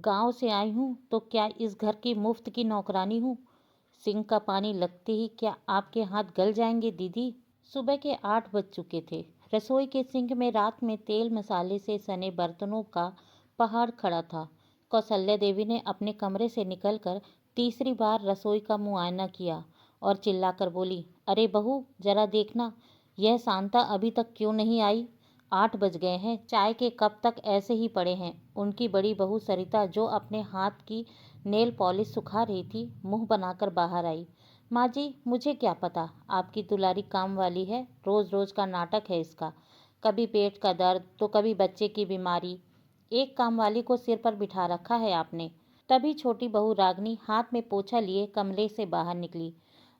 गांव से आई हूँ तो क्या इस घर की मुफ्त की नौकरानी हूँ? सिंक का पानी लगते ही क्या आपके हाथ गल जाएंगे दीदी? सुबह के 8 बज चुके थे। रसोई के सिंक में रात में तेल मसाले से सने बर्तनों का पहाड़ खड़ा था। कौशल्या देवी ने अपने कमरे से निकलकर तीसरी बार रसोई का मुआयना किया और चिल्लाकर बोली, अरे बहू जरा देखना, यह शांता अभी तक क्यों नहीं आई? 8 बज गए हैं, चाय के कप तक ऐसे ही पड़े हैं। उनकी बड़ी बहू सरिता, जो अपने हाथ की नेल पॉलिश सुखा रही थी, मुंह बनाकर बाहर आई। माँ जी, मुझे क्या पता, आपकी दुलारी काम वाली है, रोज रोज का नाटक है इसका। कभी पेट का दर्द तो कभी बच्चे की बीमारी। एक काम वाली को सिर पर बिठा रखा है आपने। तभी छोटी बहू रागनी हाथ में पोछा लिए कमरे से बाहर निकली।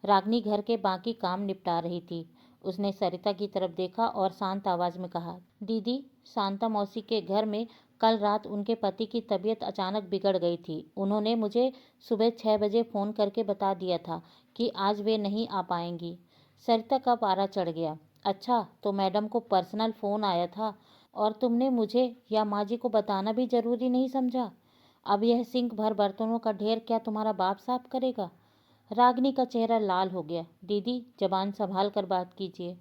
रागनी घर के बाकी काम निपटा रही थी। उसने सरिता की तरफ देखा और शांत आवाज में कहा, दीदी, शांता मौसी के घर में कल रात उनके पति की तबीयत अचानक बिगड़ गई थी। उन्होंने मुझे सुबह 6 बजे फ़ोन करके बता दिया था कि आज वे नहीं आ पाएंगी। सरिता का पारा चढ़ गया। अच्छा, तो मैडम को पर्सनल फ़ोन आया था और तुमने मुझे या माँ जी को बताना भी ज़रूरी नहीं समझा? अब यह सिंक भर बर्तनों का ढेर क्या तुम्हारा बाप साफ करेगा? रागिनी का चेहरा लाल हो गया। दीदी, जबान संभाल कर बात कीजिए।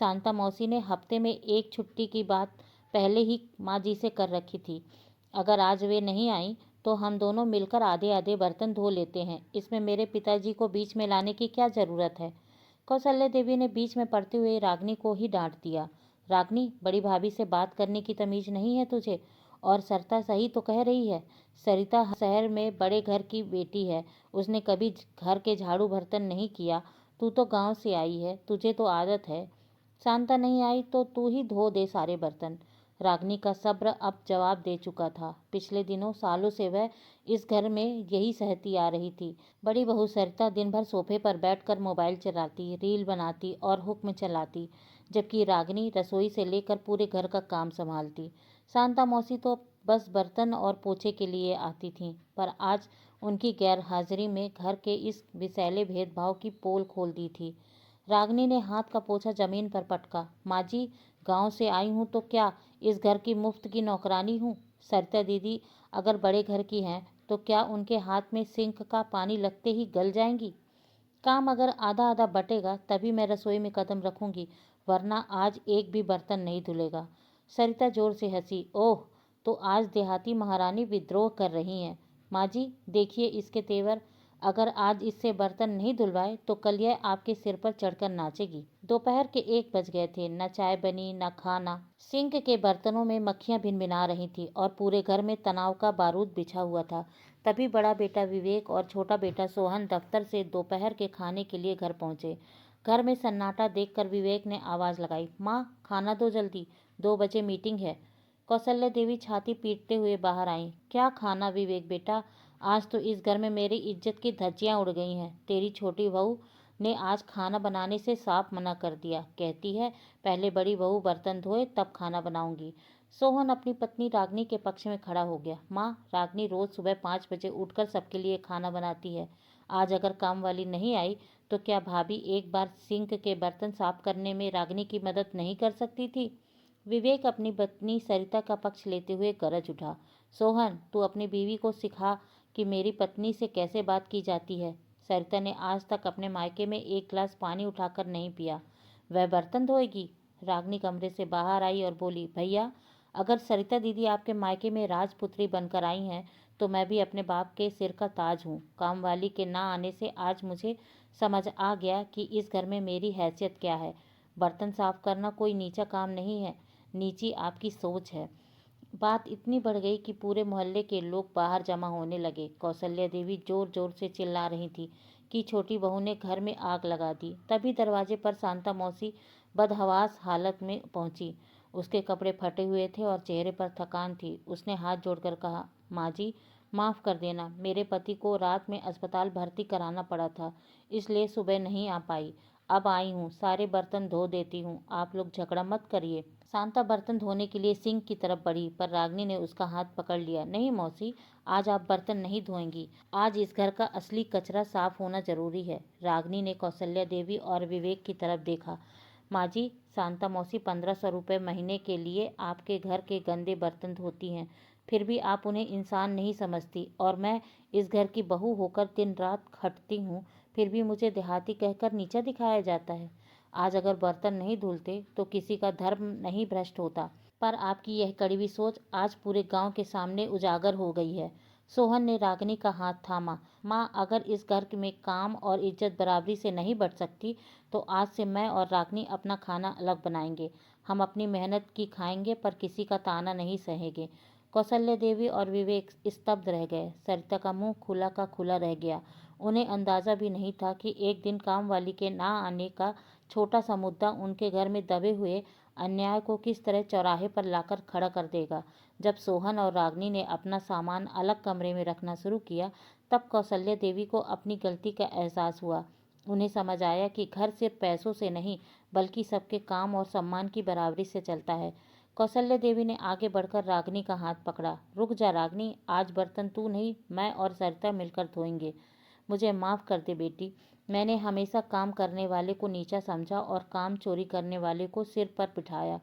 शांता मौसी ने हफ्ते में एक छुट्टी की बात पहले ही माँ जी से कर रखी थी। अगर आज वे नहीं आई तो हम दोनों मिलकर आधे आधे बर्तन धो लेते हैं। इसमें मेरे पिताजी को बीच में लाने की क्या ज़रूरत है? कौशल्या देवी ने बीच में पड़ते हुए रागिनी को ही डांट दिया। रागिनी, बड़ी भाभी से बात करने की तमीज नहीं है तुझे? और सरिता सही तो कह रही है। सरिता शहर में बड़े घर की बेटी है, उसने कभी घर के झाड़ू बर्तन नहीं किया। तू तो गांव से आई है, तुझे तो आदत है। शांता नहीं आई तो तू ही धो दे सारे बर्तन। रागिनी का सब्र अब जवाब दे चुका था। पिछले दिनों सालों से वह इस घर में यही सहती आ रही थी। बड़ी बहू सरिता दिन भर सोफे पर बैठकर मोबाइल चलाती, रील बनाती और हुक्म चलाती, जबकि रागिनी रसोई से लेकर पूरे घर का काम संभालती। शांता मौसी तो बस बर्तन और पोछे के लिए आती थीं, पर आज उनकी गैर हाजिरी में घर के इस विषैले भेदभाव की पोल खोल दी थी। रागिनी ने हाथ का पोछा जमीन पर पटका। माँ जी, गांव से आई हूँ तो क्या इस घर की मुफ्त की नौकरानी हूँ? सरिता दीदी अगर बड़े घर की हैं तो क्या उनके हाथ में सिंक का पानी लगते ही गल जाएंगी? काम अगर आधा आधा बटेगा तभी मैं रसोई में कदम रखूंगी, वरना आज एक भी बर्तन नहीं धुलेगा। सरिता जोर से हंसी। ओह, तो आज देहाती महारानी विद्रोह कर रही हैं। माँ जी, देखिए इसके तेवर। अगर आज इससे बर्तन नहीं धुलवाए तो कल यह आपके सिर पर चढ़कर नाचेगी। दोपहर के 1 बज गए थे। न चाय बनी न खाना। सिंक के बर्तनों में मक्खियां भिनभिना रही थी और पूरे घर में तनाव का बारूद बिछा हुआ था। तभी बड़ा बेटा विवेक और छोटा बेटा सोहन दफ्तर से दोपहर के खाने के लिए घर पहुंचे। घर में सन्नाटा देखकर विवेक ने आवाज लगाई, माँ, खाना दो जल्दी, 2 बजे मीटिंग है। कौशल्या देवी छाती पीटते हुए बाहर आईं। क्या खाना विवेक बेटा? आज तो इस घर में मेरी इज्जत की धज्जियां उड़ गई हैं। तेरी छोटी बहू ने आज खाना बनाने से साफ मना कर दिया। कहती है पहले बड़ी बहू बर्तन धोए तब खाना बनाऊंगी। सोहन अपनी पत्नी रागिनी के पक्ष में खड़ा हो गया। माँ, रागिनी रोज सुबह 5 बजे उठकर सबके लिए खाना बनाती है। आज अगर काम वाली नहीं आई तो क्या भाभी एक बार सिंक के बर्तन साफ करने में रागिनी की मदद नहीं कर सकती थी? विवेक अपनी पत्नी सरिता का पक्ष लेते हुए गरज उठा। सोहन, तू अपनी बीवी को सिखा कि मेरी पत्नी से कैसे बात की जाती है। सरिता ने आज तक अपने मायके में एक गिलास पानी उठाकर नहीं पिया। वह बर्तन धोएगी? रागिनी कमरे से बाहर आई और बोली, भैया, अगर सरिता दीदी आपके मायके में राजपुत्री बनकर आई हैं तो मैं भी अपने बाप के सिर का ताज हूँ। काम वाली के ना आने से आज मुझे समझ आ गया कि इस घर में मेरी हैसियत क्या है। बर्तन साफ करना कोई नीचा काम नहीं है, नीची आपकी सोच है। बात इतनी बढ़ गई कि पूरे मोहल्ले के लोग बाहर जमा होने लगे। कौशल्या देवी जोर जोर से चिल्ला रही थी कि छोटी बहू ने घर में आग लगा दी। तभी दरवाजे पर शांता मौसी बदहवास हालत में पहुंची। उसके कपड़े फटे हुए थे और चेहरे पर थकान थी। उसने हाथ जोड़कर कहा, माँ जी, माफ़ कर देना, मेरे पति को रात में अस्पताल भर्ती कराना पड़ा था, इसलिए सुबह नहीं आ पाई। अब आई हूँ, सारे बर्तन धो देती हूँ, आप लोग झगड़ा मत करिए। शांता बर्तन धोने के लिए सिंक की तरफ बढ़ी, पर रागिनी ने उसका हाथ पकड़ लिया। नहीं मौसी, आज आप बर्तन नहीं धोएंगी। आज इस घर का असली कचरा साफ होना जरूरी है। रागिनी ने कौशल्या देवी और विवेक की तरफ देखा। माँ जी, शांता मौसी 1500 रुपये महीने के लिए आपके घर के गंदे बर्तन धोती हैं। फिर भी आप उन्हें इंसान नहीं समझती और मैं इस घर की बहू होकर दिन रात खटती हूँ, फिर भी मुझे देहाती कहकर नीचा दिखाया जाता है। आज अगर बर्तन नहीं धुलते तो किसी का धर्म नहीं भ्रष्ट होता, पर आपकी यह कड़वी सोच आज पूरे गांव के सामने उजागर हो गई है। सोहन ने रागिनी का हाथ थामा। माँ, अगर इस घर में काम और इज्जत बराबरी से नहीं बढ़ सकती तो आज से मैं और रागिनी अपना खाना अलग बनाएंगे। हम अपनी मेहनत की खाएंगे पर किसी का ताना नहीं सहेंगे। कौशल्या देवी और विवेक स्तब्ध रह गए। सरिता का मुंह खुला का खुला रह गया। उन्हें अंदाजा भी नहीं था कि एक दिन काम वाली के ना आने का छोटा सा मुद्दा उनके घर में दबे हुए अन्याय को किस तरह चौराहे पर लाकर खड़ा कर देगा। जब सोहन और रागिनी ने अपना सामान अलग कमरे में रखना शुरू किया तब कौशल्या देवी को अपनी गलती का एहसास हुआ। उन्हें समझ आया कि घर सिर्फ पैसों से नहीं बल्कि सबके काम और सम्मान की बराबरी से चलता है। कौशल्या देवी ने आगे बढ़कर रागिनी का हाथ पकड़ा। रुक जा रागिनी, आज बर्तन तू नहीं मैं और सरिता मिलकर धोएंगे। मुझे माफ़ कर दे बेटी, मैंने हमेशा काम करने वाले को नीचा समझा और काम चोरी करने वाले को सिर पर बिठाया।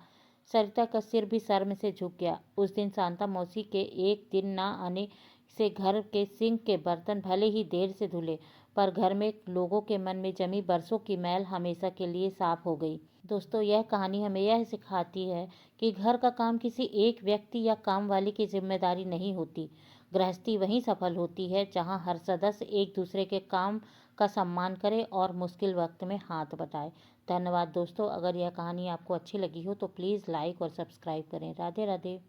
सरिता का सिर भी शर्म से झुक गया। उस दिन शांता मौसी के एक दिन ना आने से घर के सिंक के बर्तन भले ही देर से धुले पर घर में लोगों के मन में जमी बरसों की मैल हमेशा के लिए साफ हो गई। दोस्तों, यह कहानी हमें यह सिखाती है कि घर का काम किसी एक व्यक्ति या काम वाली की जिम्मेदारी नहीं होती। गृहस्थी वहीं सफल होती है जहां हर सदस्य एक दूसरे के काम का सम्मान करे और मुश्किल वक्त में हाथ बटाए। धन्यवाद दोस्तों। अगर यह कहानी आपको अच्छी लगी हो तो प्लीज़ लाइक और सब्सक्राइब करें। राधे राधे।